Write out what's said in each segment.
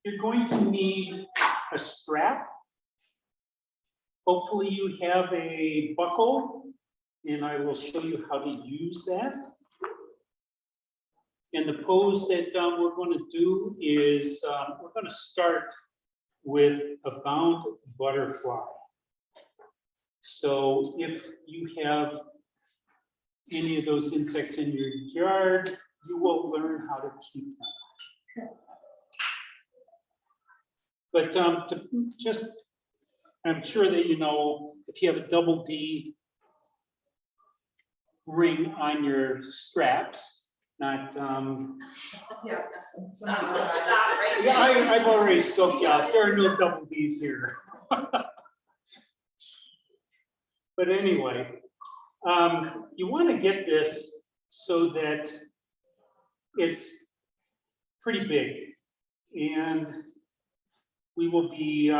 you're going to need a strap. Hopefully you have a buckle, and I will show you how to use that. And the pose that we're going to do is we're going to start with a bound butterfly. So if you have any of those insects in your yard, you will learn how to keep them. But I'm sure that you know, if you have a double D ring on your straps, not Yeah, stop, right? yeah, I've already scoped out. There are no double Ds here. But anyway, you want to get this so that it's pretty big, and we will be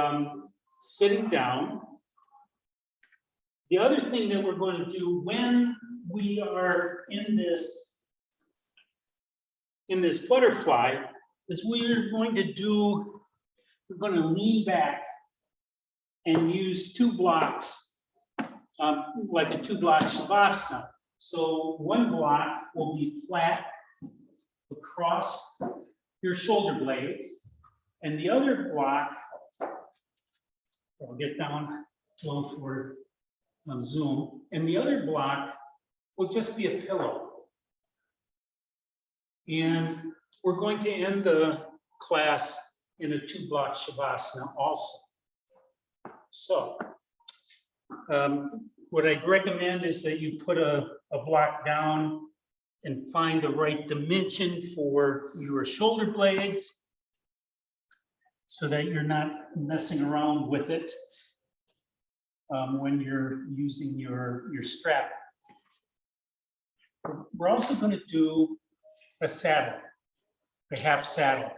sitting down. The other thing that we're going to do when we are in this butterfly is we're going to lean back and use 2 blocks, like a 2 block Shavasana. So one block will be flat across your shoulder blades, and the other block, I'll get down low for Zoom, and the other block will just be a pillow. And we're going to end the class in a 2 block Shavasana also. So what I recommend is that you put a block down and find the right dimension for your shoulder blades so that you're not messing around with it when you're using your strap. We're also going to do a saddle, a half saddle.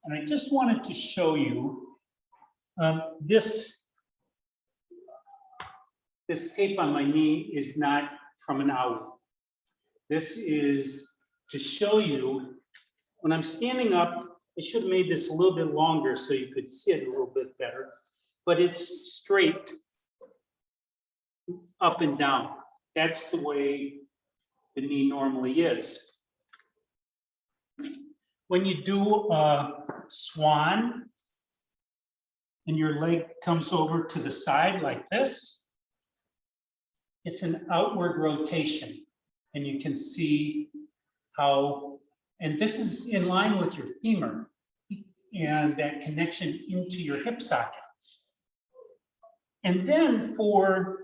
And I just wanted to show you this tape on my knee is not from an owl. This is to show you when I'm standing up. I should have made this a little bit longer so you could see it a little bit better, but it's straight up and down. That's the way the knee normally is. When you do a swan and your leg comes over to the side like this, it's an outward rotation. And you can see how, and this is in line with your femur and that connection into your hip socket. And then for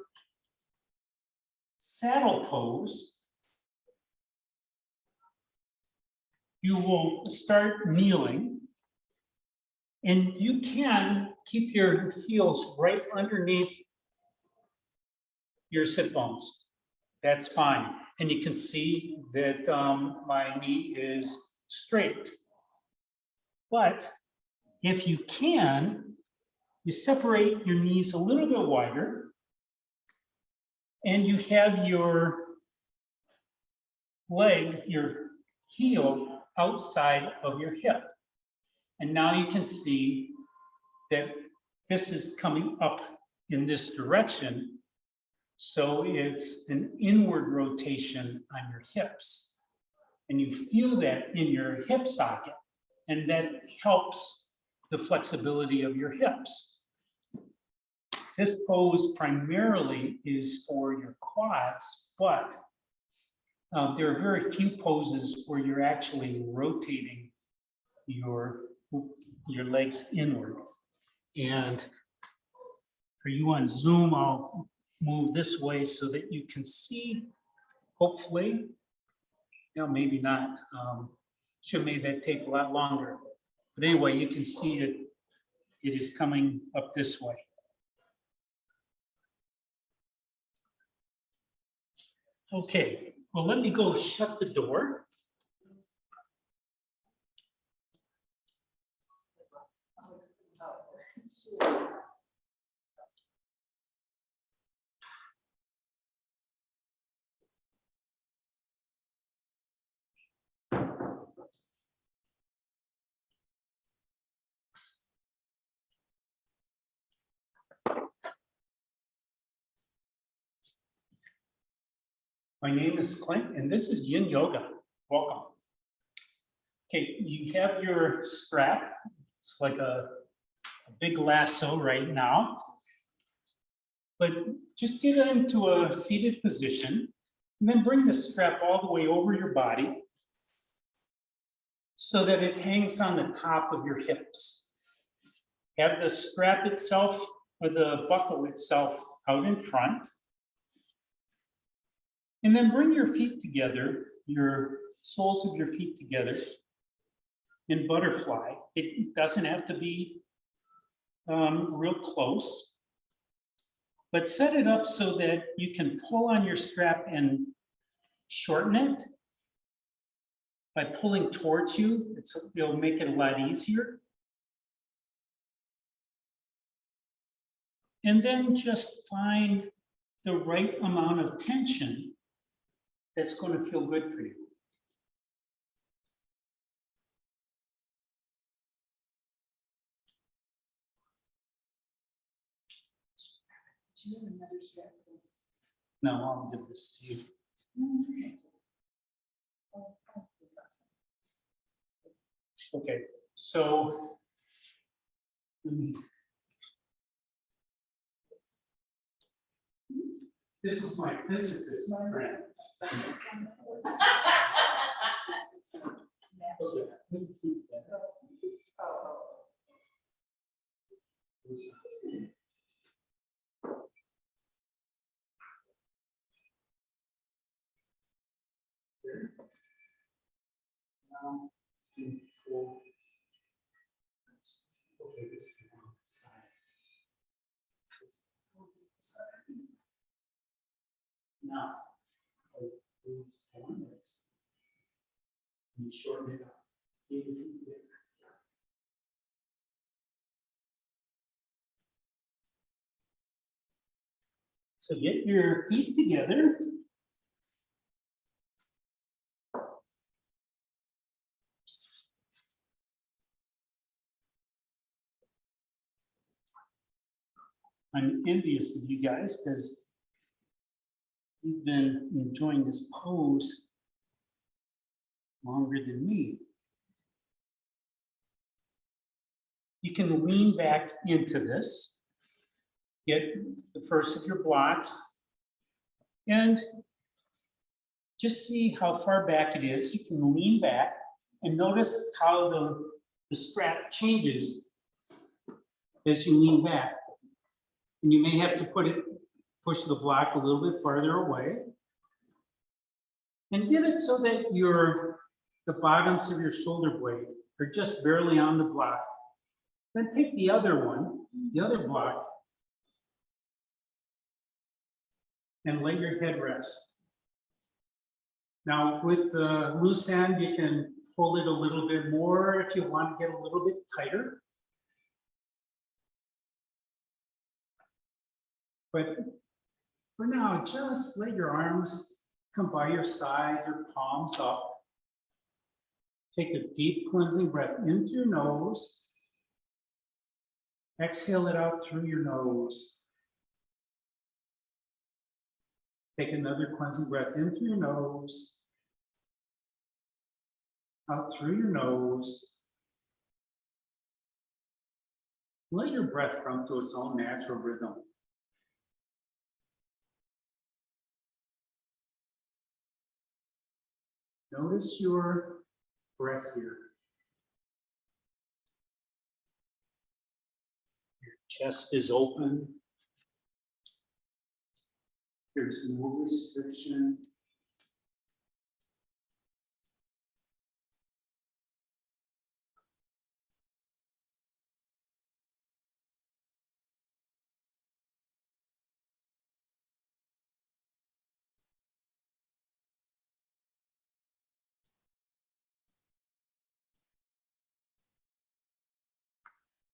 saddle pose, you will start kneeling, and you can keep your heels right underneath your sit bones. That's fine. And you can see that my knee is straight. But if you can, you separate your knees a little bit wider, and you have your leg, your heel, outside of your hip. And now you can see that this is coming up in this direction. So it's an inward rotation on your hips. And you feel that in your hip socket, and that helps the flexibility of your hips. This pose primarily is for your quads, but there are very few poses where you're actually rotating your legs inward. And for you on Zoom, I'll move this way so that you can see, hopefully, maybe not. Should have made that take a lot longer. But anyway, you can see it is coming up this way. Okay, well, let me go shut the door. My name is Clint, and this is Yin Yoga. Welcome. Okay, you have your strap. It's like a big lasso right now. But just get into a seated position, and then bring the strap all the way over your body so that it hangs on the top of your hips. Have the strap itself or the buckle itself out in front. And then bring your feet together, your soles of your feet together in butterfly. It doesn't have to be real close, but set it up so that you can pull on your strap and shorten it. By pulling towards you, it'll make it a lot easier. And then just find the right amount of tension that's going to feel good for you. Do you have another strap? No, I'll give this to you. Okay, so this is my physicist friend. Now, okay, this is the side. Now, these corners, and shorten it up. So get your feet together. I'm envious of you guys because you've been enjoying this pose longer than me. You can lean back into this, get the first of your blocks, and just see how far back it is. You can lean back and notice how the strap changes as you lean back. And you may have to push the block a little bit farther away. And get it so that the bottoms of your shoulder blade are just barely on the block. Then take the other one, the other block, and let your head rest. Now with the loose end, you can pull it a little bit more if you want to get a little bit tighter. But for now, just let your arms come by your side, your palms up. Take a deep cleansing breath in through your nose. Exhale it out through your nose. Take another cleansing breath in through your nose. Out through your nose. Let your breath come to its own natural rhythm. Notice your breath here. Your chest is open. There's no restriction.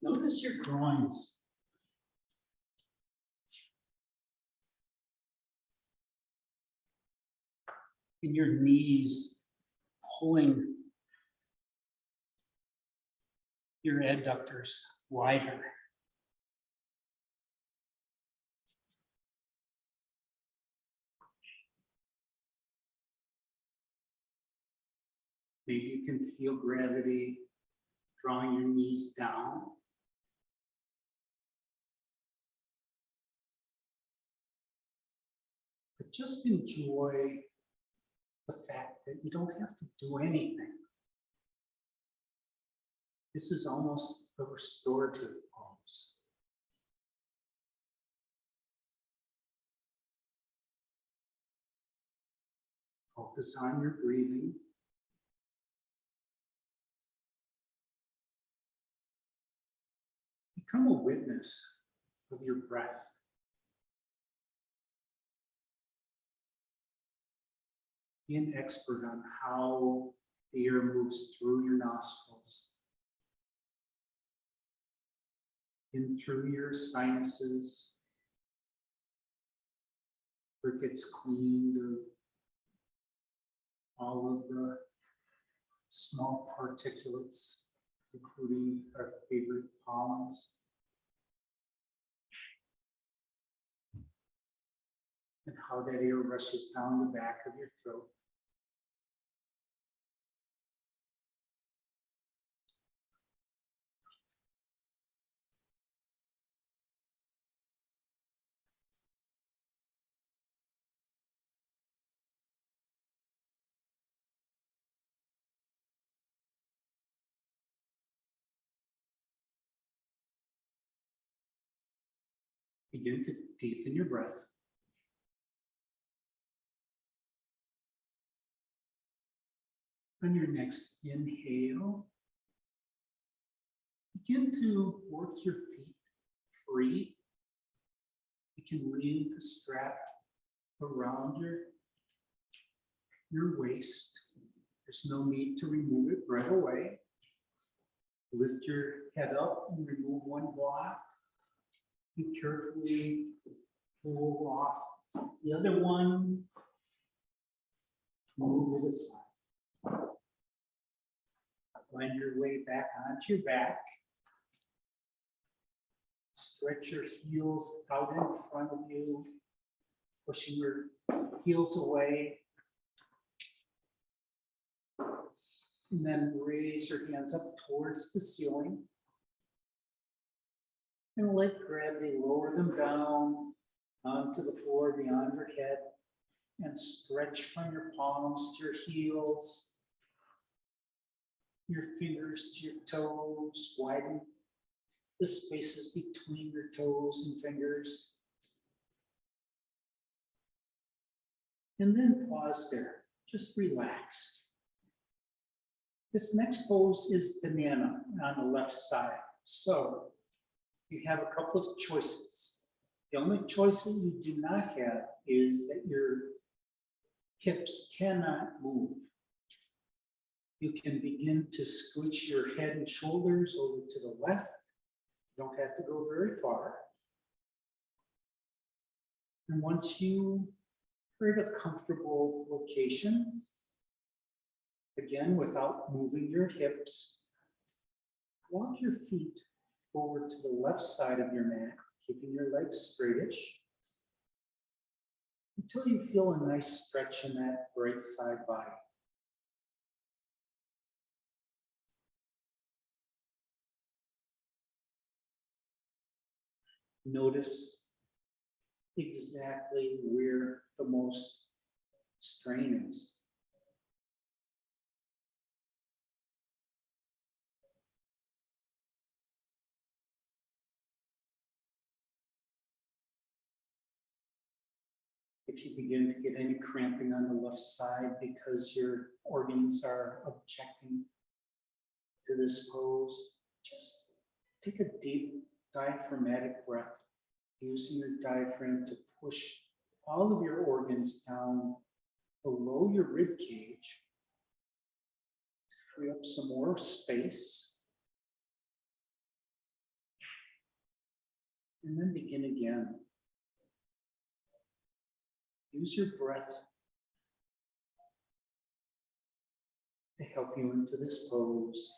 Notice your groins. And your knees pulling your adductors wider. Maybe you can feel gravity drawing your knees down. But just enjoy the fact that you don't have to do anything. This is almost a restorative pose. Focus on your breathing. Become a witness of your breath. Be an expert on how the air moves through your nostrils, in through your sinuses, where it gets cleaned of all of the small particulates, including our favorite pollens. And how that air rushes down the back of your throat. Begin to deepen your breath. On your next inhale, begin to work your feet free. You can leave the strap around your waist. There's no need to remove it right away. Lift your head up and remove one block. You carefully pull off the other one. Move it aside. Find your way back onto your back. Stretch your heels out in front of you, pushing your heels away. And then raise your hands up towards the ceiling. And let gravity lower them down onto the floor beyond your head. And stretch from your palms to your heels, your fingers to your toes. Widen the spaces between your toes and fingers. And then pause there. Just relax. This next pose is banana on the left side. So you have a couple of choices. The only choice that you do not have is that your hips cannot move. You can begin to scooch your head and shoulders over to the left. You don't have to go very far. And once you are at a comfortable location, again, without moving your hips, walk your feet over to the left side of your mat, keeping your legs straightish, until you feel a nice stretch in that right side body. Notice exactly where the most strain is. If you begin to get any cramping on the left side because your organs are objecting to this pose, just take a deep diaphragmatic breath, using your diaphragm to push all of your organs down below your rib cage to free up some more space. And then begin again. Use your breath to help you into this pose.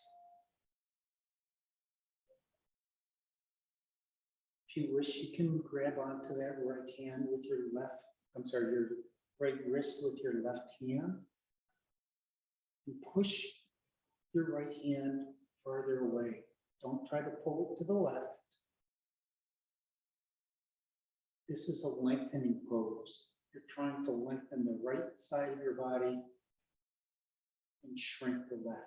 If you wish, you can grab onto that right hand with your your right wrist with your left hand. And push your right hand further away. Don't try to pull it to the left. This is a lengthening pose. You're trying to lengthen the right side of your body and shrink the left.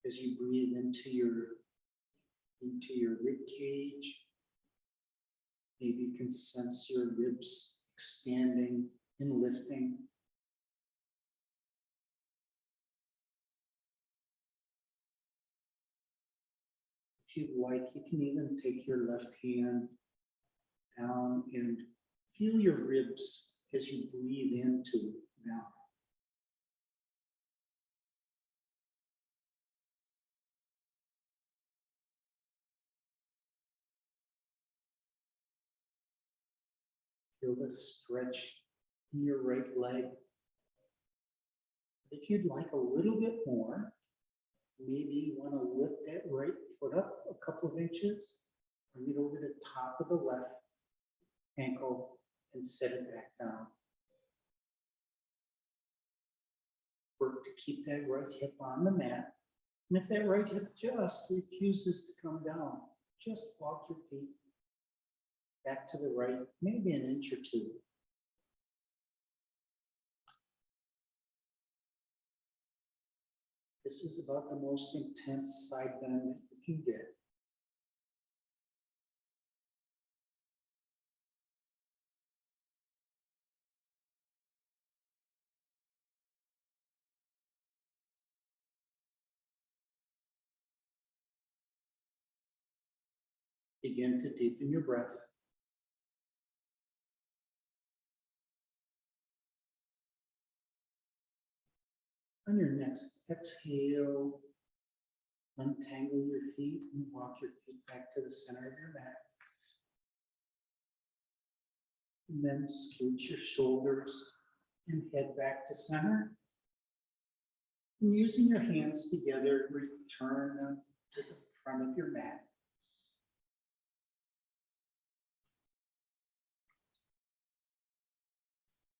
As you breathe into your rib cage, maybe you can sense your ribs expanding and lifting. If you'd like, you can even take your left hand down and feel your ribs as you breathe into now. Feel the stretch in your right leg. If you'd like a little bit more, maybe you want to lift that right foot up a couple of inches, bring it over the top of the left ankle and set it back down. Work to keep that right hip on the mat. And if that right hip just refuses to come down, just walk your feet back to the right, maybe an inch or two. This is about the most intense side bend that you can get. Begin to deepen your breath. On your next exhale, untangle your feet and walk your feet back to the center of your mat. And then scooch your shoulders and head back to center. And using your hands together, return them to the front of your mat.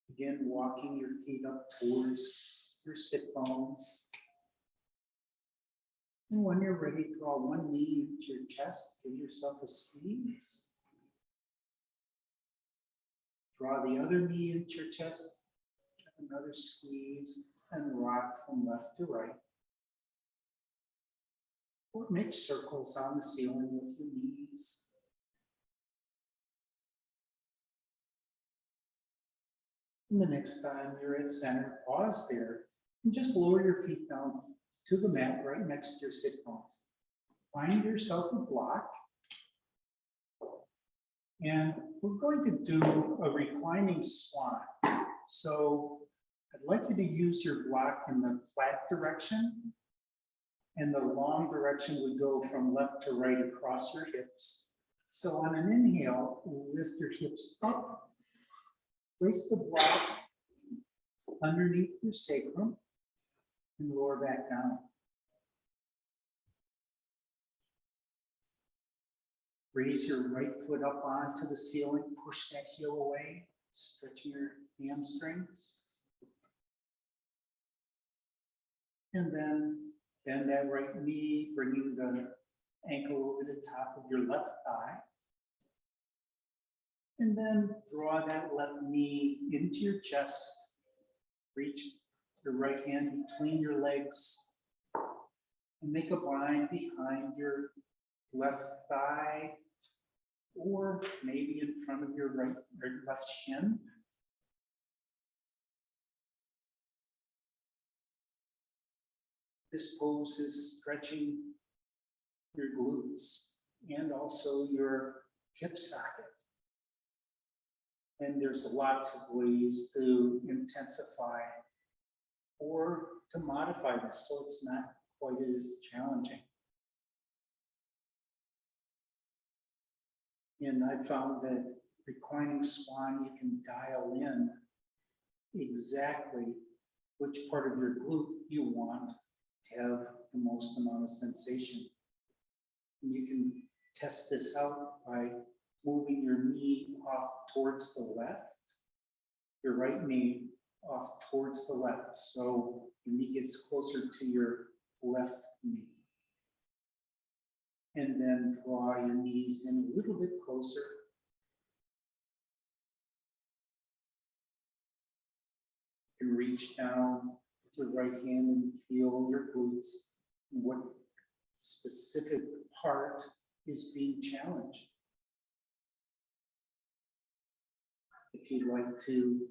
Again, walking your feet up towards your sit bones. And when you're ready, draw one knee into your chest, give yourself a squeeze. Draw the other knee into your chest, give another squeeze, and rock from left to right. Or make circles on the ceiling with your knees. And the next time you're at center, pause there and just lower your feet down to the mat right next to your sit bones. Find yourself a block. And we're going to do a reclining squat. So I'd like you to use your block in the flat direction. And the long direction would go from left to right across your hips. So on an inhale, lift your hips up. Place the block underneath your sacrum and lower back down. Raise your right foot up onto the ceiling, push that heel away, stretching your hamstrings. And then bend that right knee, bringing the ankle over the top of your left thigh. And then draw that left knee into your chest. Reach your right hand between your legs and make a bind behind your left thigh, or maybe in front of your right or left shin. This pose is stretching your glutes and also your hip socket. And there's lots of ways to intensify or to modify this so it's not quite as challenging. And I found that reclining swan, you can dial in exactly which part of your glute you want to have the most amount of sensation. And you can test this out by moving your knee off towards the left your right knee off towards the left. So your knee gets closer to your left knee. And then draw your knees in a little bit closer. And reach down with your right hand and feel your glutes and what specific part is being challenged. If you'd like to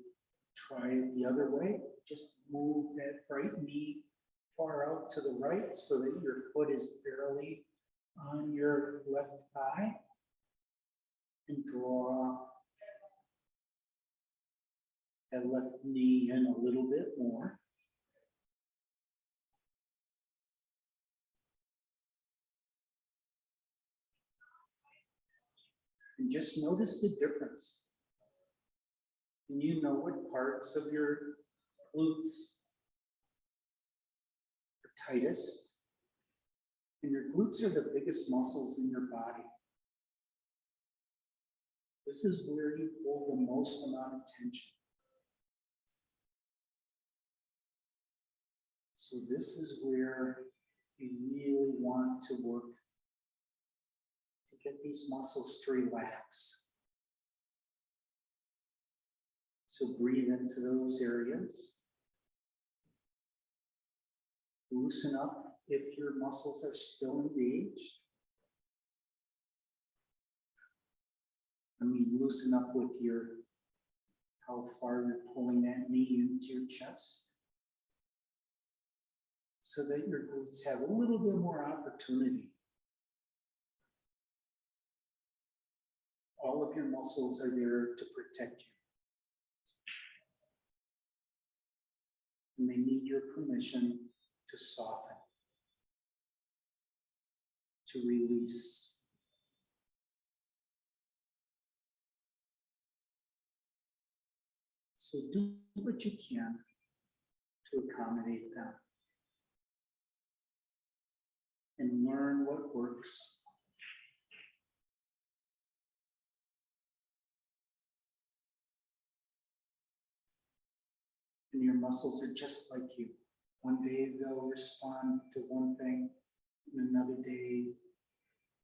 try it the other way, just move that right knee far out to the right so that your foot is barely on your left thigh, and draw that left knee in a little bit more. And just notice the difference. And you know what parts of your glutes are tightest. And your glutes are the biggest muscles in your body. This is where you hold the most amount of tension. So this is where you really want to work to get these muscles to relax. So breathe into those areas. Loosen up if your muscles are still engaged. I mean, loosen up with how far you're pulling that knee into your chest, so that your glutes have a little bit more opportunity. All of your muscles are there to protect you. And they need your permission to soften, to release. So do what you can to accommodate them. And learn what works. And your muscles are just like you. One day they'll respond to one thing, and another day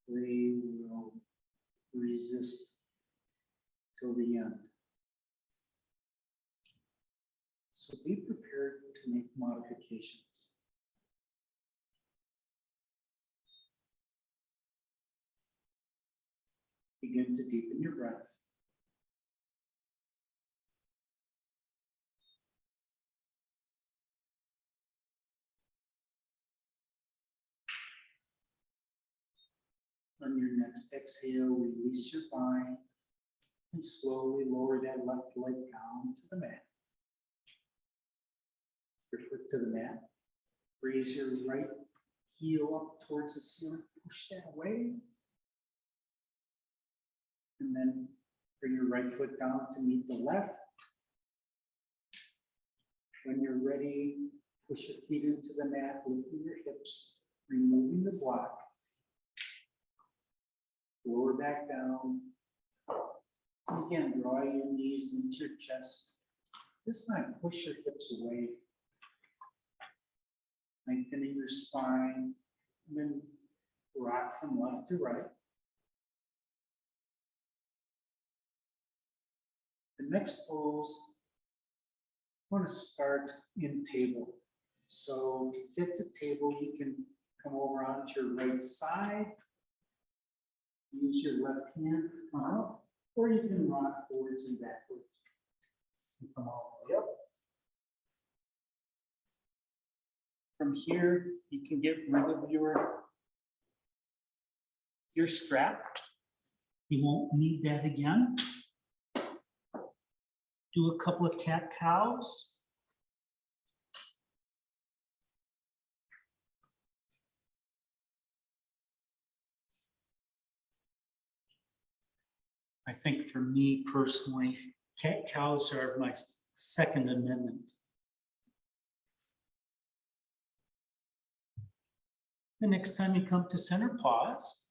they will resist till the end. So be prepared to make modifications. Begin to deepen your breath. On your next exhale, release your bind and slowly lower that left leg down to the mat. Your foot to the mat. Raise your right heel up towards the ceiling. Push that away. And then bring your right foot down to meet the left. When you're ready, push your feet into the mat, lifting your hips, removing the block. Lower back down. And again, draw your knees into your chest. This time, push your hips away. Lengthening your spine, and then rock from left to right. The next pose, I want to start in table. So to get to table, you can come over onto your right side. Use your left hand to come up, or you can rock forwards and backwards. And come all the way up. From here, you can get rid of your strap. You won't need that again. Do a couple of cat-cows. I think for me personally, cat-cows are my second amendment. The next time you come to center, pause.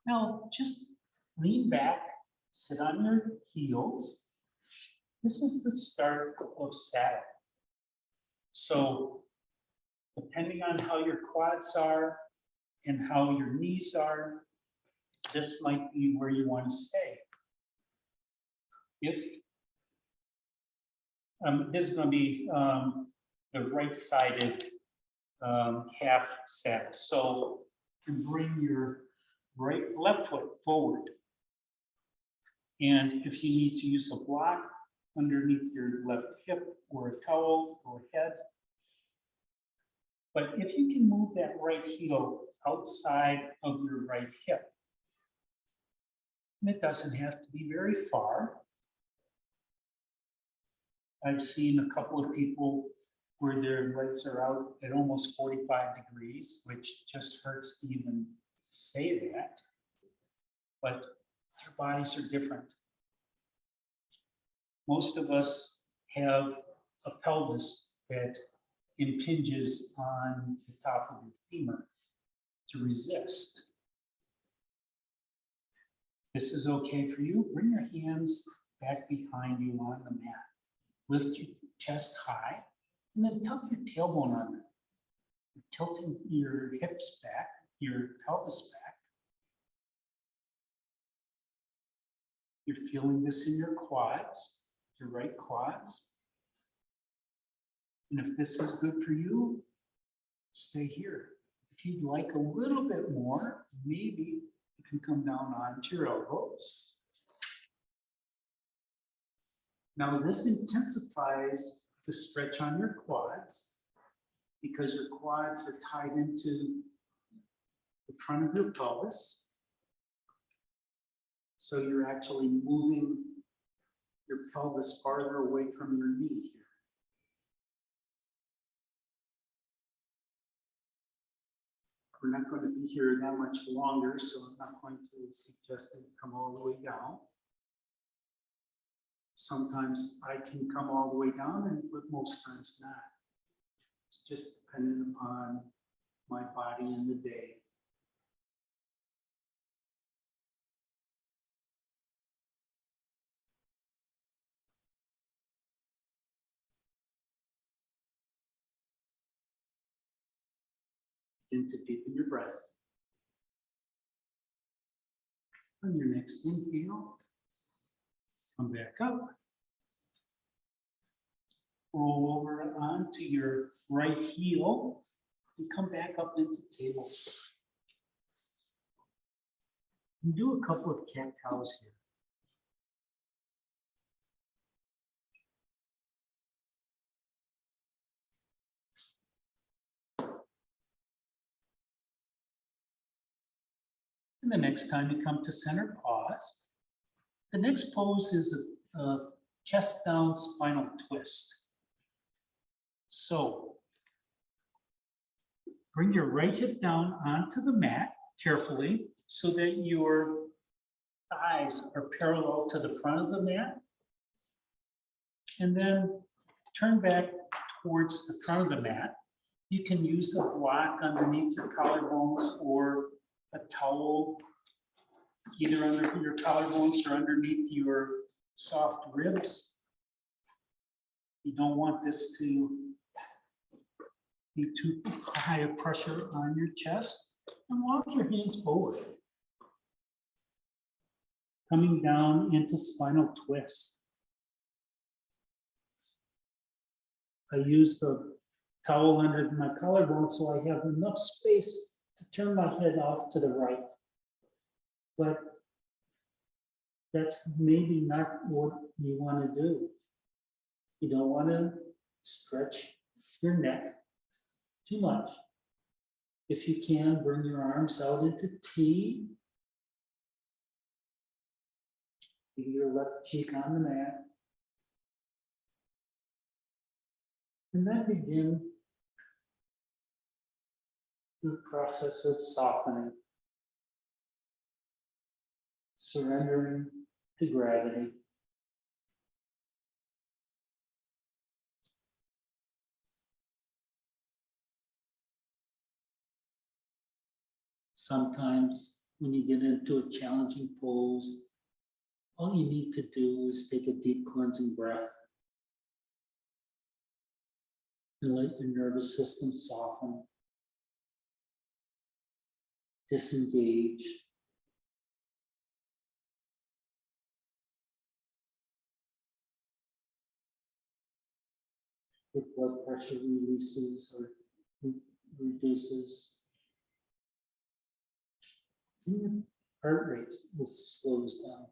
Now just lean back, sit on your heels, This is the start of saddle. So depending on how your quads are and how your knees are, this might be where you want to stay. If this is going to be the right-sided half saddle. So to bring your left foot forward. And if you need to use a block underneath your left hip or a towel or head. But if you can move that right heel outside of your right hip, and it doesn't have to be very far. I've seen a couple of people where their legs are out at almost 45 degrees, which just hurts to even say that. But their bodies are different. Most of us have a pelvis that impinges on the top of your femur to resist. If this is okay for you, bring your hands back behind you on the mat. Lift your chest high, and then tuck your tailbone under. You're tilting your hips back, your pelvis back. You're feeling this in your quads, your right quads. And if this is good for you, stay here. If you'd like a little bit more, maybe you can come down onto your elbows. Now this intensifies the stretch on your quads because your quads are tied into the front of your pelvis. So you're actually moving your pelvis farther away from your knee here. We're not going to be here that much longer, so I'm not going to suggest that you come all the way down. Sometimes I can come all the way down, but most times not. It's just dependent upon my body and the day. Begin to deepen your breath. On your next inhale, come back up. Roll over onto your right heel and come back up into table. And do a couple of cat cows here. And the next time you come to center, pause. The next pose is a chest down spinal twist. So bring your right hip down onto the mat carefully so that your thighs are parallel to the front of the mat. And then turn back towards the front of the mat. You can use a block underneath your collarbones or a towel, either under your collarbones or underneath your soft ribs. You don't want this to be too high a pressure on your chest. And walk your hands forward. Coming down into spinal twist. I use the towel under my collarbone so I have enough space to turn my head off to the right. But that's maybe not what you want to do. You don't want to stretch your neck too much. If you can, bring your arms out into T. Leave your left cheek on the mat. And then begin the process of softening, surrendering to gravity. Sometimes when you get into a challenging pose, All you need to do is take a deep cleansing breath and let your nervous system soften, disengage. Your blood pressure releases or reduces. And your heart rate slows down.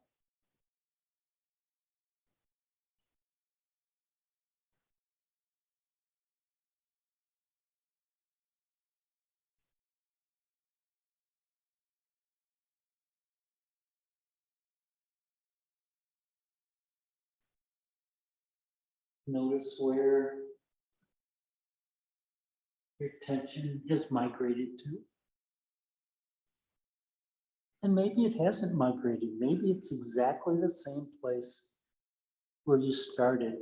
Notice where your attention has migrated to. And maybe it hasn't migrated. Maybe it's exactly the same place where you started.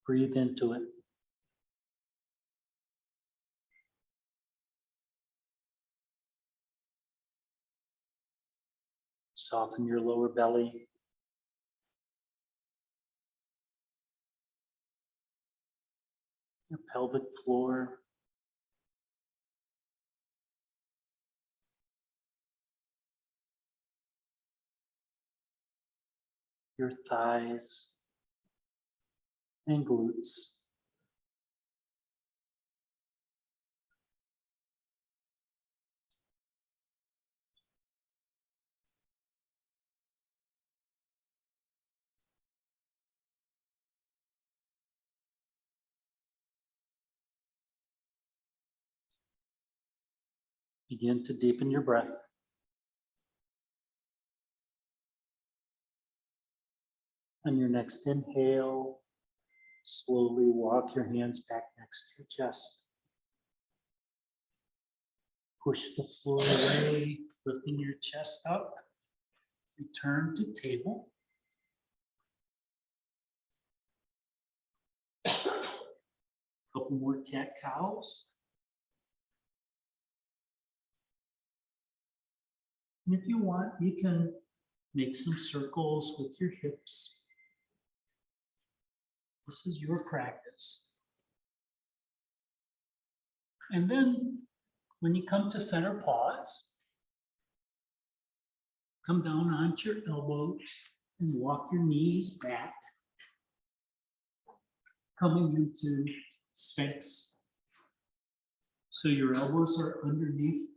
Breathe into it. Soften your lower belly. Your pelvic floor. Your thighs and glutes. Begin to deepen your breath. On your next inhale, slowly walk your hands back next to your chest. Push the floor away, lifting your chest up. Return to table. Couple more cat-cows. And if you want, you can make some circles with your hips. This is your practice. And then when you come to center pause, come down onto your elbows and walk your knees back, coming into Sphinx. So your elbows are underneath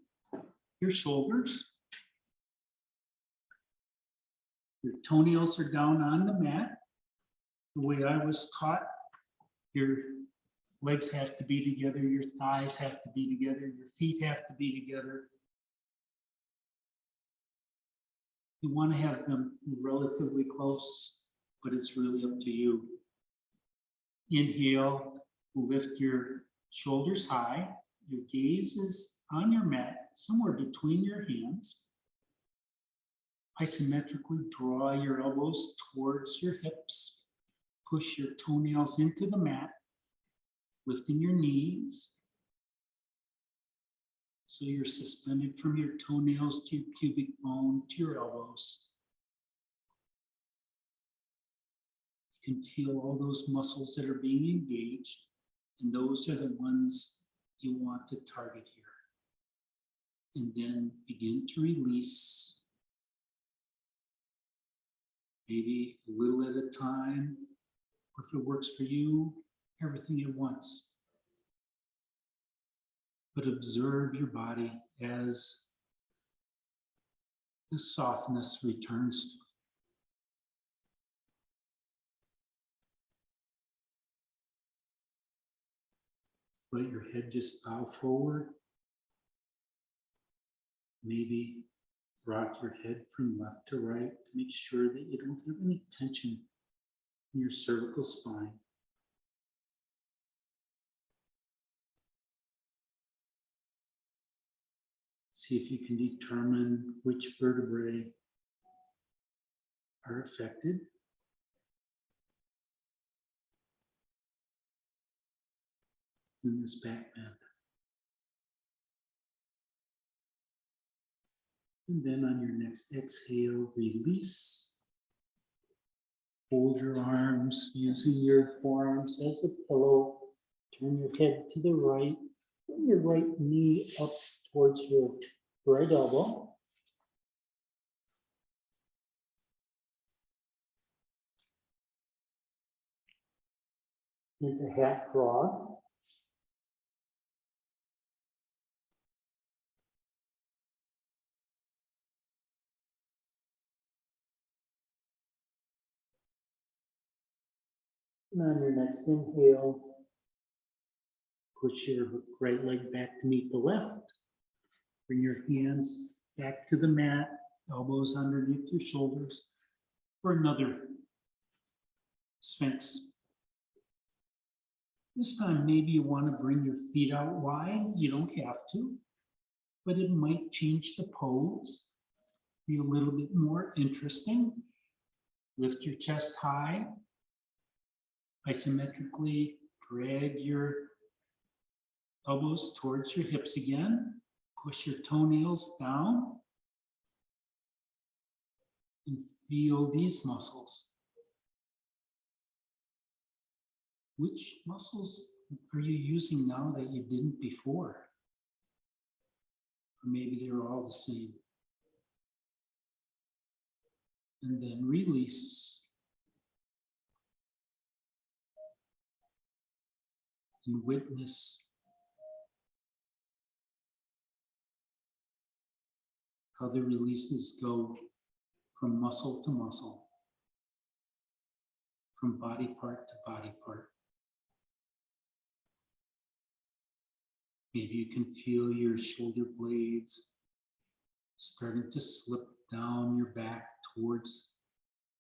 your shoulders. Your toenails are down on the mat. The way I was taught, your legs have to be together, your thighs have to be together, your feet have to be together. You want to have them relatively close, but it's really up to you. Inhale, lift your shoulders high. Your gaze is on your mat, somewhere between your hands. Isometrically draw your elbows towards your hips. Push your toenails into the mat, lifting your knees. So you're suspended from your toenails to your pubic bone to your elbows. You can feel all those muscles that are being engaged, and those are the ones you want to target here. And then begin to release, maybe a little at a time, or if it works for you, everything at once. But observe your body as the softness returns to it. Let your head just bow forward. Maybe rock your head from left to right to make sure that you don't have any tension in your cervical spine. See if you can determine which vertebrae are affected. in this back bend. And then on your next exhale, release. Hold your arms using your forearms as a pillow. Turn your head to the right. Bring your right knee up towards your right elbow. Into half frog. And on your next inhale, push your right leg back to meet the left. Bring your hands back to the mat, elbows underneath your shoulders for another Sphinx. This time, maybe you want to bring your feet out wide. You don't have to, but it might change the pose, be a little bit more interesting. Lift your chest high. Isometrically drag your elbows towards your hips again. Push your toenails down. And feel these muscles. Which muscles are you using now that you didn't before? Or maybe they're all the same. And then release. And witness how the releases go from muscle to muscle, from body part to body part. Maybe you can feel your shoulder blades starting to slip down your back towards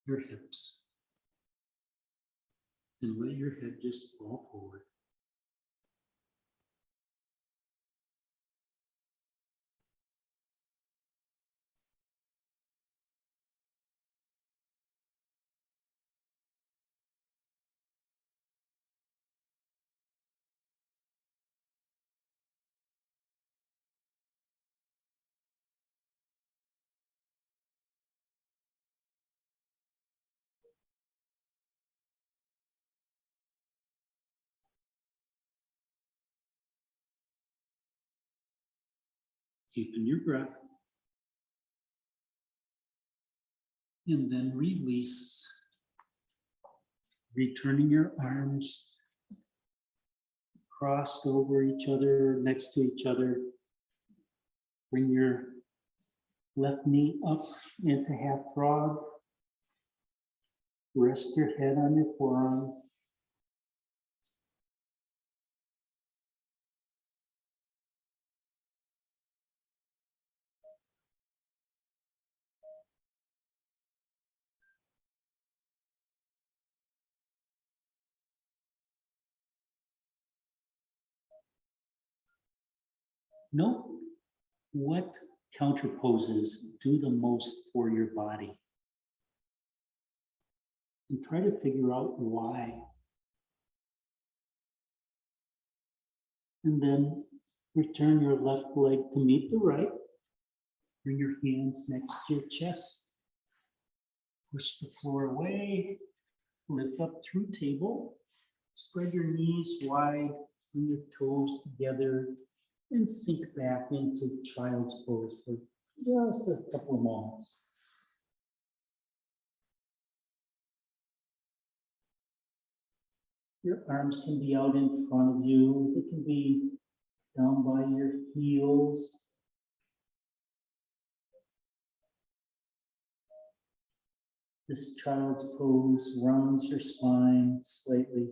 your hips. And let your head just fall forward. Deepen your breath. And then release. Returning your arms crossed over each other, next to each other. Bring your left knee up into half frog. Rest your head on your forearm. Note what counter poses do the most for your body. And try to figure out why. And then return your left leg to meet the right. Bring your hands next to your chest. Push the floor away. Lift up through table. Spread your knees wide. Bring your toes together. And sink back into child's pose for just a couple of moments. Your arms can be out in front of you. They can be down by your heels. This child's pose rounds your spine slightly.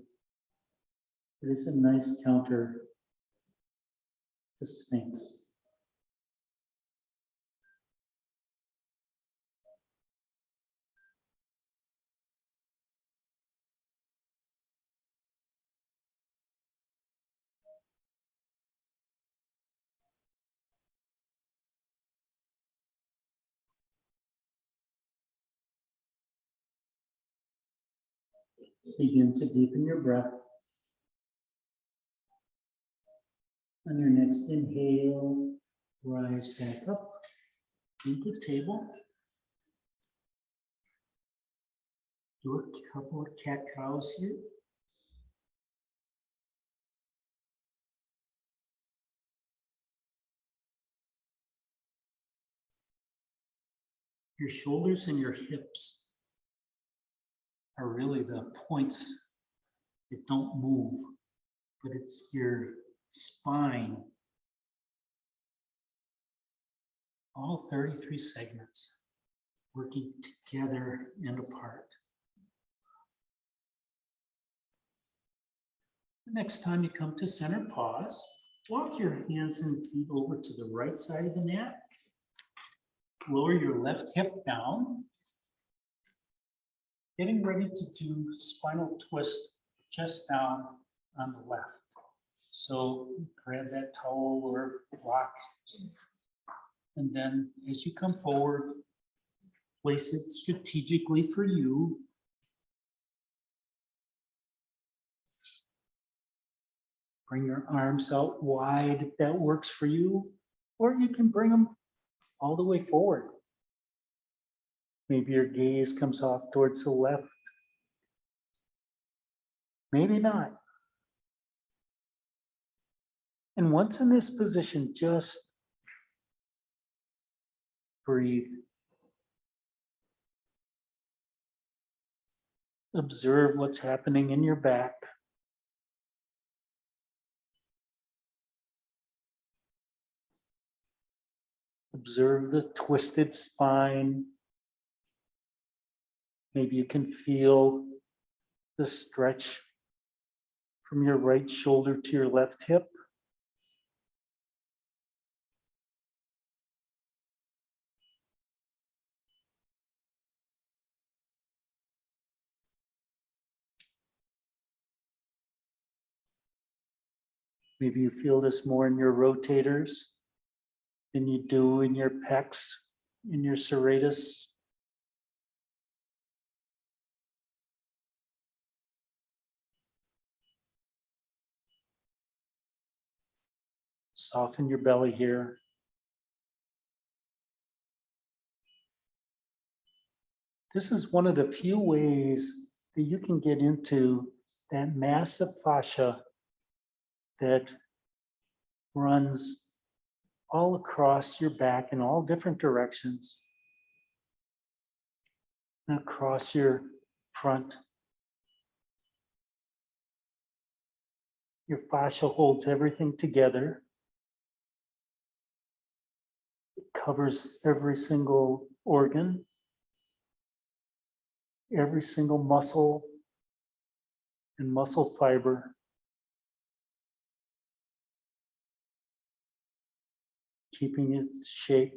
It is a nice counter to Sphinx. Begin to deepen your breath. On your next inhale, rise back up into table. Do a couple of cat-cows here. Your shoulders and your hips are really the points that don't move, but it's your spine. All 33 segments working together and apart. The next time you come to center pause, walk your hands and feet over to the right side of the mat. Lower your left hip down. Getting ready to do spinal twist, chest down on the left. So grab that towel or block. And then as you come forward, place it strategically for you. Bring your arms out wide if that works for you, or you can bring them all the way forward. Maybe your gaze comes off towards the left. Maybe not. And once in this position, just breathe. Observe what's happening in your back. Observe the twisted spine. Maybe you can feel the stretch from your right shoulder to your left hip. Maybe you feel this more in your rotators than you do in your pecs, in your serratus. Soften your belly here. This is one of the few ways that you can get into that massive fascia that runs all across your back in all different directions, and across your front. Your fascia holds everything together. It covers every single organ, every single muscle and muscle fiber. Keeping its shape.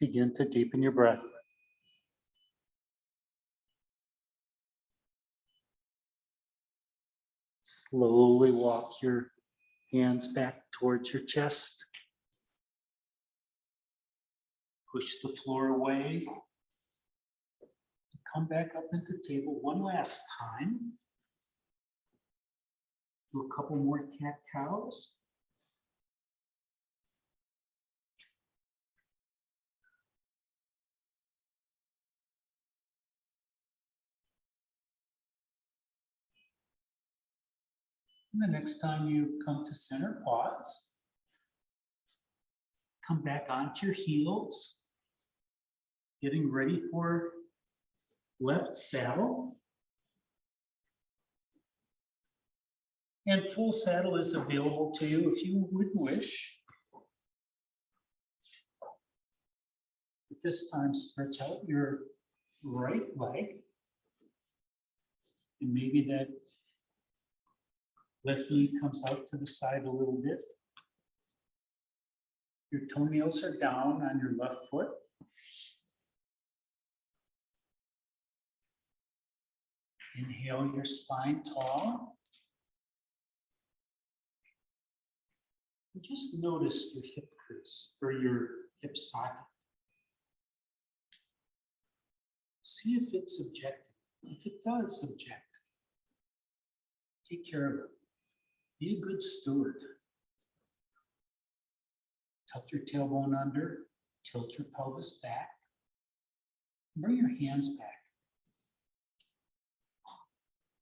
Begin to deepen your breath. Slowly walk your hands back towards your chest. Push the floor away. Come back up into table one last time. Do a couple more cat-cows. And the next time you come to center pause, come back onto your heels, getting ready for left saddle. And full saddle is available to you if you would wish. At this time, stretch out your right leg. And maybe that left knee comes out to the side a little bit. Your toenails are down on your left foot. Inhale your spine tall. And just notice your hip crease or your hip socket. See if it's objective. If it does object, take care of it. Be a good steward. Tuck your tailbone under, tilt your pelvis back. Bring your hands back.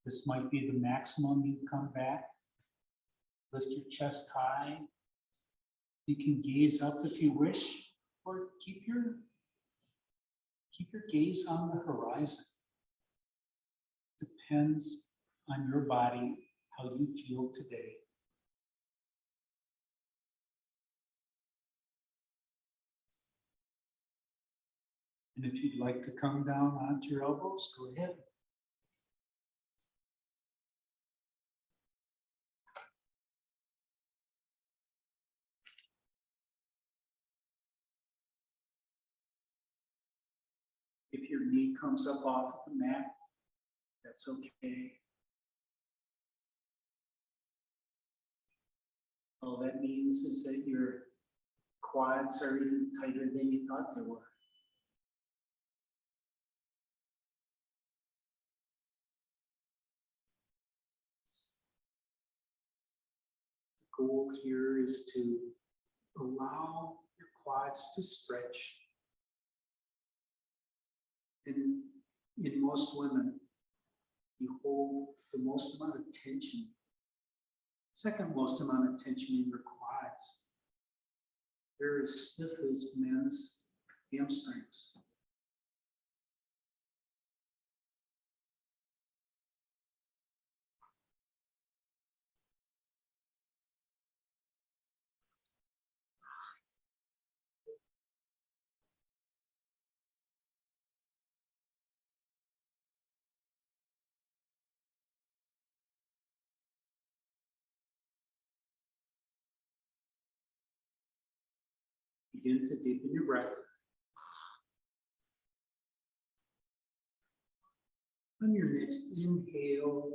This might be the maximum you come back. Lift your chest high. You can gaze up if you wish, or keep your gaze on the horizon. Depends on your body, how you feel today. And if you'd like to come down onto your elbows, go ahead. If your knee comes up off of the mat, that's okay. All that means is that your quads are even tighter than you thought they were. The goal here is to allow your quads to stretch. And in most women, you hold the most amount of tension, second most amount of tension in your quads. They're as stiff as men's hamstrings. Begin to deepen your breath. On your next inhale,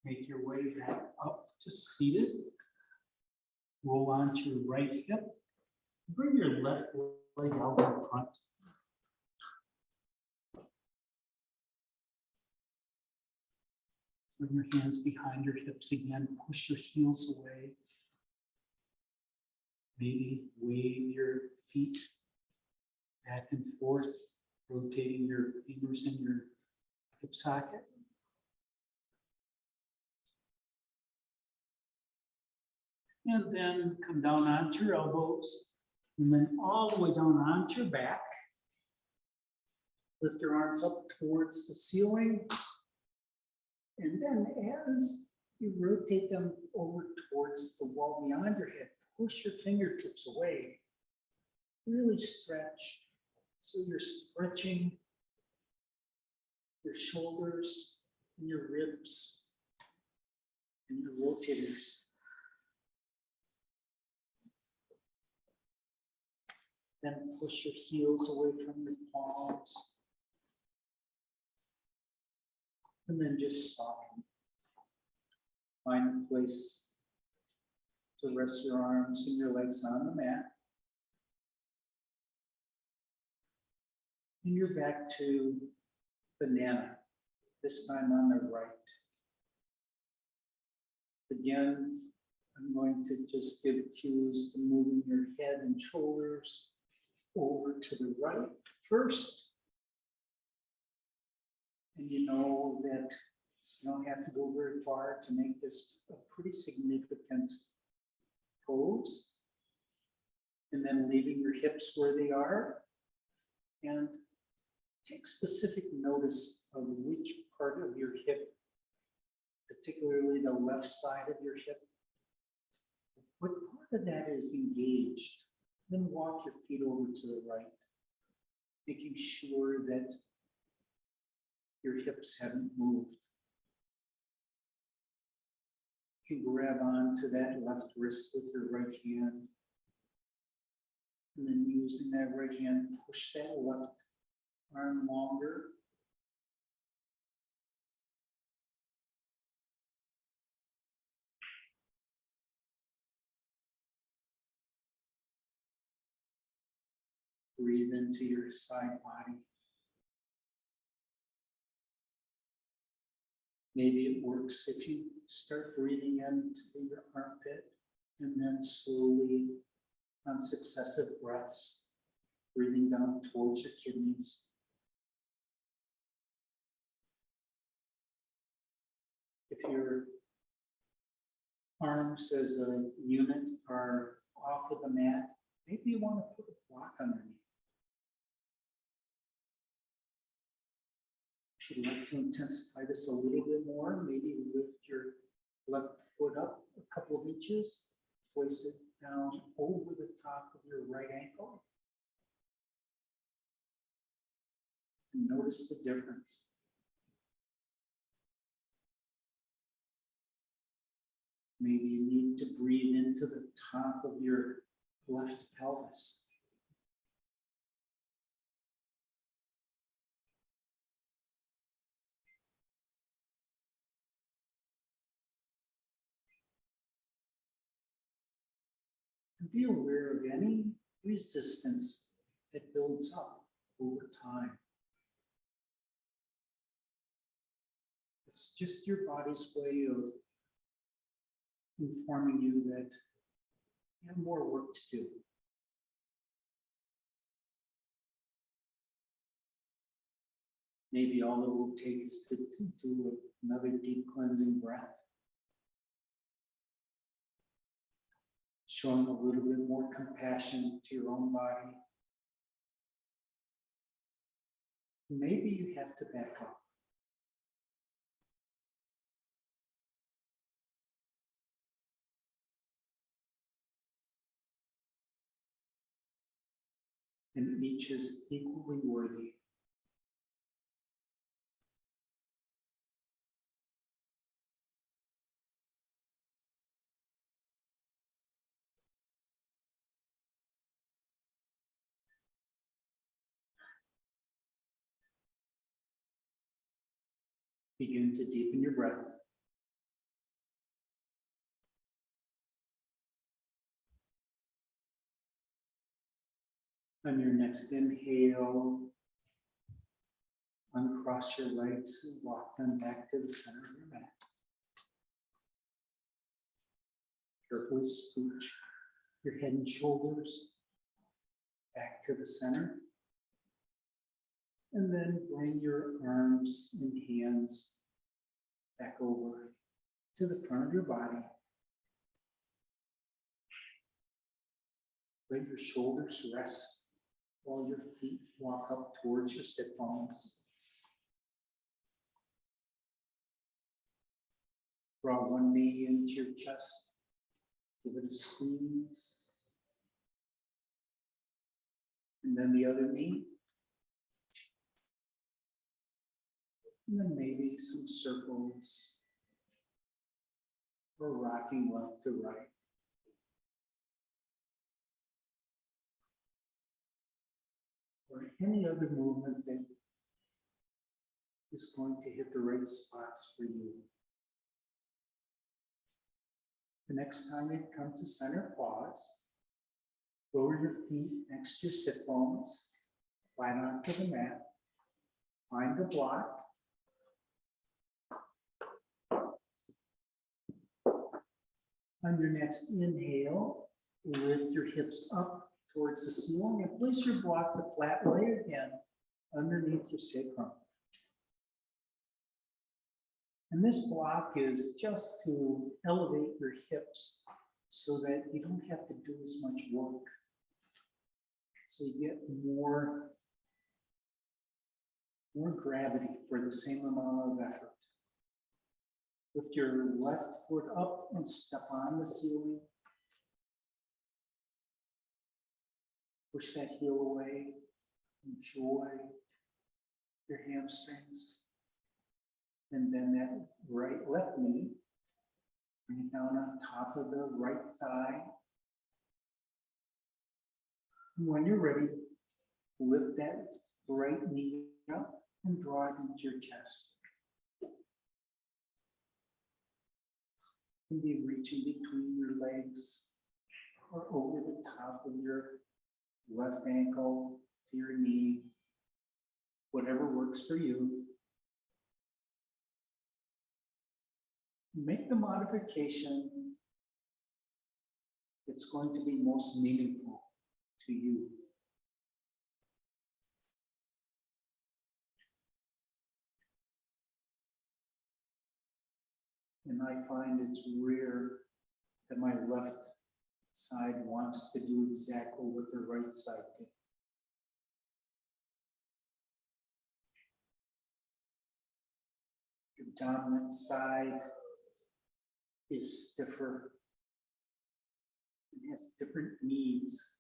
make your way back up to seated. Roll onto your right hip. Bring your left leg out in front. Bring your hands behind your hips again. Push your heels away. Maybe wave your feet back and forth, rotating your fingers in your hip socket. And then come down onto your elbows, and then all the way down onto your back. Lift your arms up towards the ceiling. And then as you rotate them over towards the wall beyond your head, push your fingertips away. Really stretch. So you're stretching your shoulders and your ribs and your rotators. Then push your heels away from your palms. And then just soften. Find a place to rest your arms and your legs on the mat. And you're back to banana, this time on the right. Again, I'm going to just give cues to moving your head and shoulders over to the right first. And you know that you don't have to go very far to make this a pretty significant pose. And then leaving your hips where they are. And take specific notice of which part of your hip particularly the left side of your hip. What part of that is engaged? Then walk your feet over to the right, making sure that your hips haven't moved. You can grab onto that left wrist with your right hand. And then using that right hand, push that left arm longer. Breathe into your side body. Maybe it works if you start breathing into your armpit and then slowly on successive breaths, breathing down towards your kidneys. If your arms as a unit are off of the mat, maybe you want to put a block underneath. If you'd like to intensify this a little bit more, maybe lift your left foot up a couple of inches, place it down over the top of your right ankle. And notice the difference. Maybe you need to breathe into the top of your left pelvis. And be aware of any resistance that builds up over time. It's just your body's way of informing you that you have more work to do. Maybe all it will take is to do another deep cleansing breath. Showing a little bit more compassion to your own body. Maybe you have to back up. And each is equally worthy. Begin to deepen your breath. On your next inhale, uncross your legs and walk them back to the center of your mat. Carefully scooch your head and shoulders back to the center. And then bring your arms and hands back over to the front of your body. Let your shoulders rest while your feet walk up towards your sit bones. Draw one knee into your chest. Give it a squeeze. And then the other knee. And then maybe some circles or rocking left to right. Or any other movement that is going to hit the right spots for you. The next time you come to center, pause. Lower your feet next to your sit bones, flat onto the mat. Find the block. On your next inhale, lift your hips up towards the ceiling and place your block the flat way again underneath your sacrum. And this block is just to elevate your hips so that you don't have to do as much work. So you get more gravity for the same amount of effort. Lift your left foot up and step on the ceiling. Push that heel away. Enjoy your hamstrings. And bend that left knee. Bring it down on top of the right thigh. And when you're ready, lift that right knee up and draw it into your chest. And be reaching between your legs or over the top of your left ankle to your knee, whatever works for you. Make the modification that's going to be most meaningful to you. And I find it's rare that my left side wants to do exactly what the right side did. Your dominant side is stiffer. It has different needs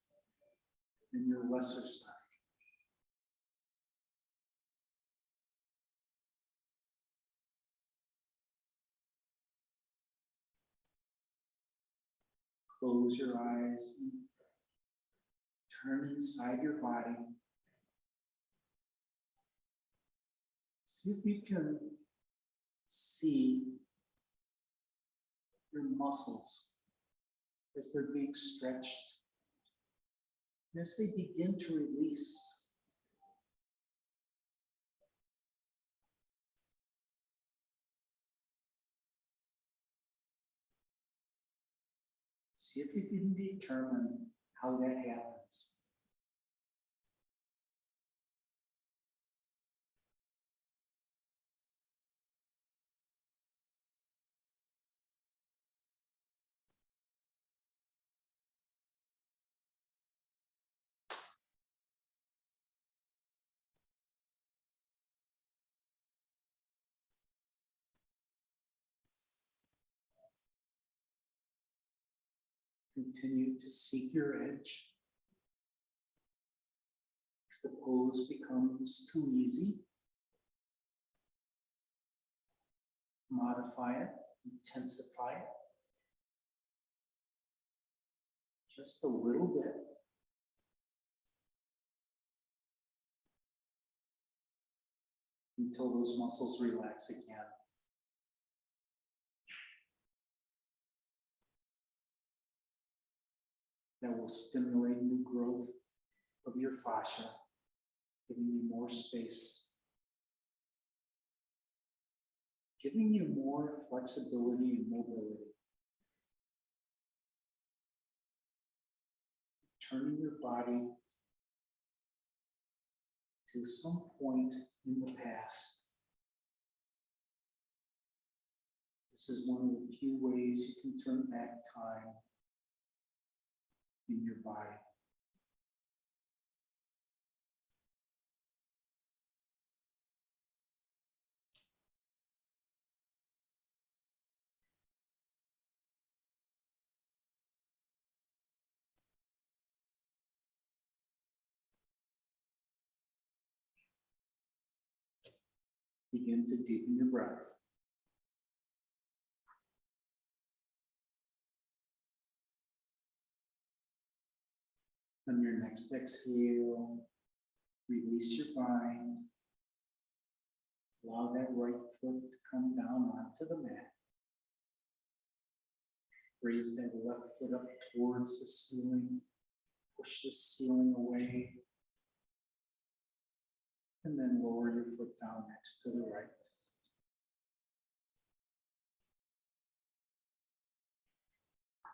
than your lesser side. Close your eyes and turn inside your body. See if you can see your muscles as they're being stretched. And as they begin to release, see if you can determine how that happens. Continue to seek your edge. If the pose becomes too easy, modify it, intensify it. Just a little bit. Until those muscles relax again. That will stimulate new growth of your fascia, giving you more space, giving you more flexibility and mobility. Turning your body to some point in the past. This is one of the few ways you can turn back time in your body. Begin to deepen your breath. On your next exhale, release your bind. Allow that right foot to come down onto the mat. Raise that left foot up towards the ceiling. Push the ceiling away. And then lower your foot down next to the right.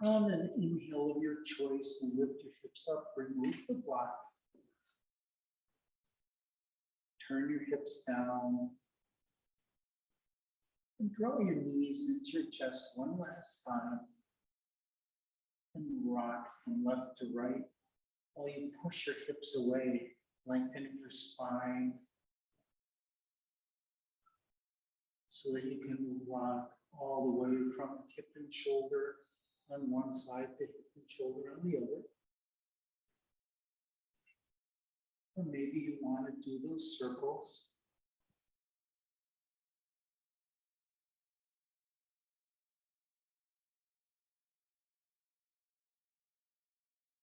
On an inhale of your choice, and lift your hips up, remove the block. Turn your hips down. And draw your knees into your chest one last time. And rock from left to right while you push your hips away, lengthening your spine. so that you can rock all the way from hip and shoulder on one side to hip and shoulder on the other. Or maybe you want to do those circles.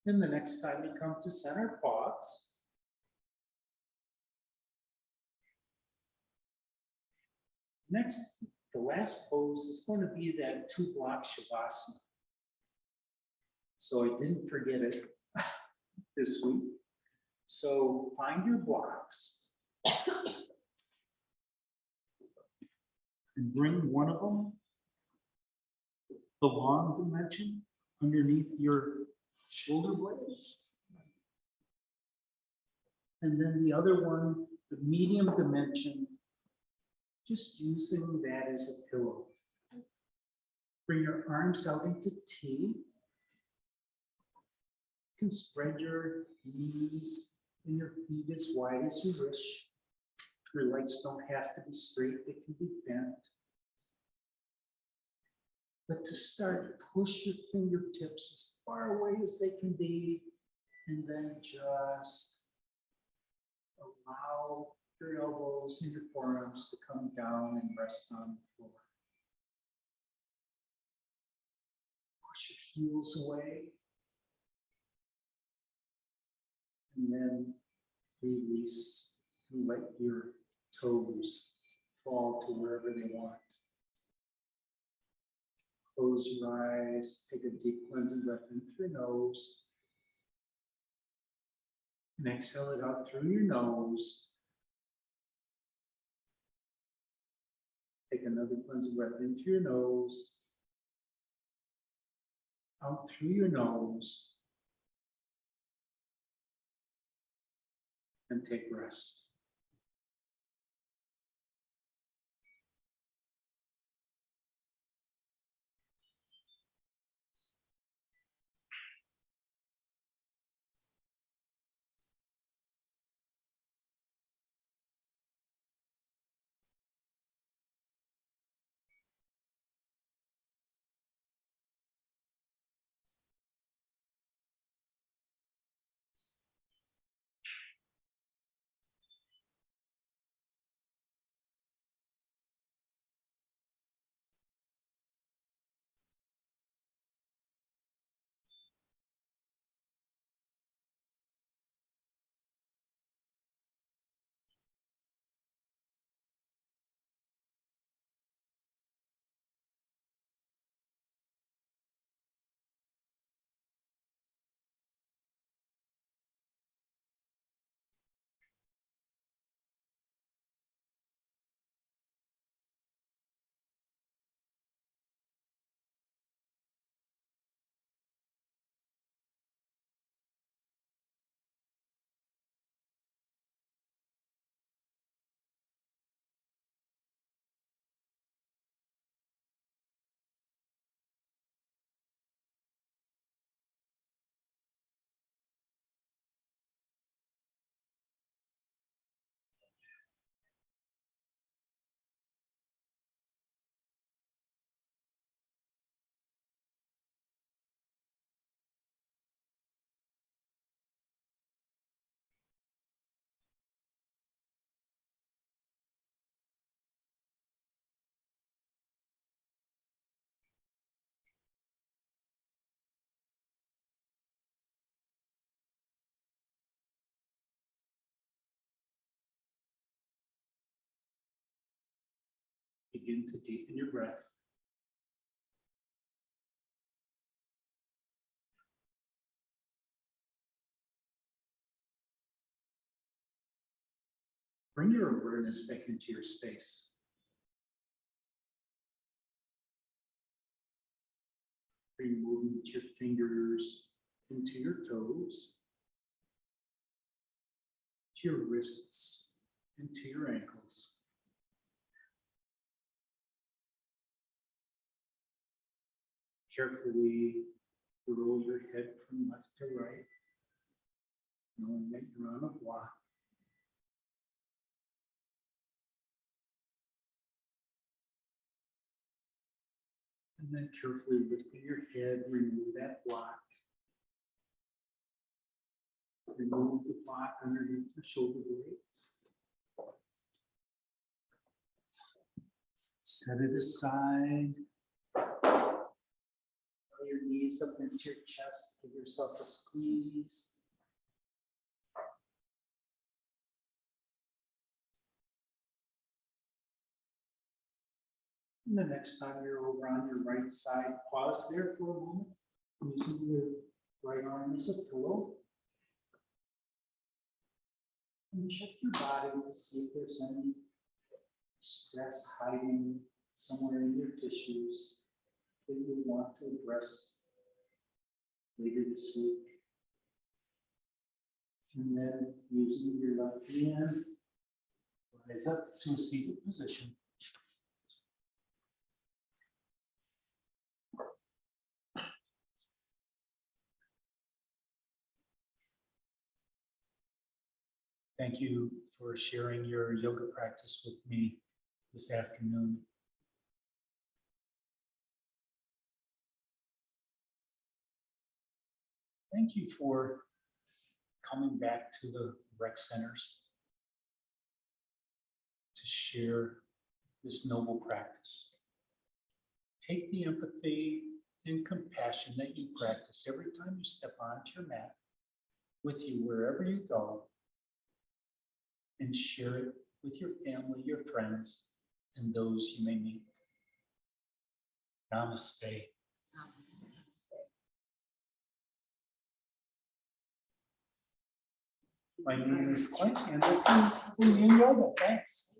And the next time you come to center, pause. Next, the last pose is going to be that 2 block Shavasana. So I didn't forget it this week. So find your blocks and bring one of them, the long dimension, underneath your shoulder blades. And then the other one, the medium dimension, just using that as a pillow. Bring your arms out into T. You can spread your knees and your feet as wide as you wish. Your legs don't have to be straight, they can be bent. But to start, push your fingertips as far away as they can be, and then just allow your elbows and your forearms to come down and rest on the floor. Push your heels away. And then release and let your toes fall to wherever they want. Close your eyes, take a deep cleansing breath in through your nose. And exhale it out through your nose. Take another cleansing breath in through your nose. Out through your nose. And take rest. Begin to deepen your breath. Bring your awareness back into your space. Bring movement to your fingers, into your toes, to your wrists, and to your ankles. Carefully roll your head from left to right, knowing that you're on a block. And then carefully lifting your head, remove that block. Remove the block underneath your shoulder blades. Set it aside. Roll your knees up into your chest. Give yourself a squeeze. And the next time you're over on your right side, pause there for a moment, using your right arm as a pillow. And check your body to see if there's any stress hiding somewhere in your tissues that you want to address later this week. And then using your left hand, rise up to a seated position. Thank you for sharing your yoga practice with me this afternoon. Thank you for coming back to the rec centers to share this noble practice. Take the empathy and compassion that you practice every time you step onto your mat with you wherever you go, and share it with your family, your friends, and those you may meet. Namaste. My name is Clint, and this is Yin Yoga. Thanks.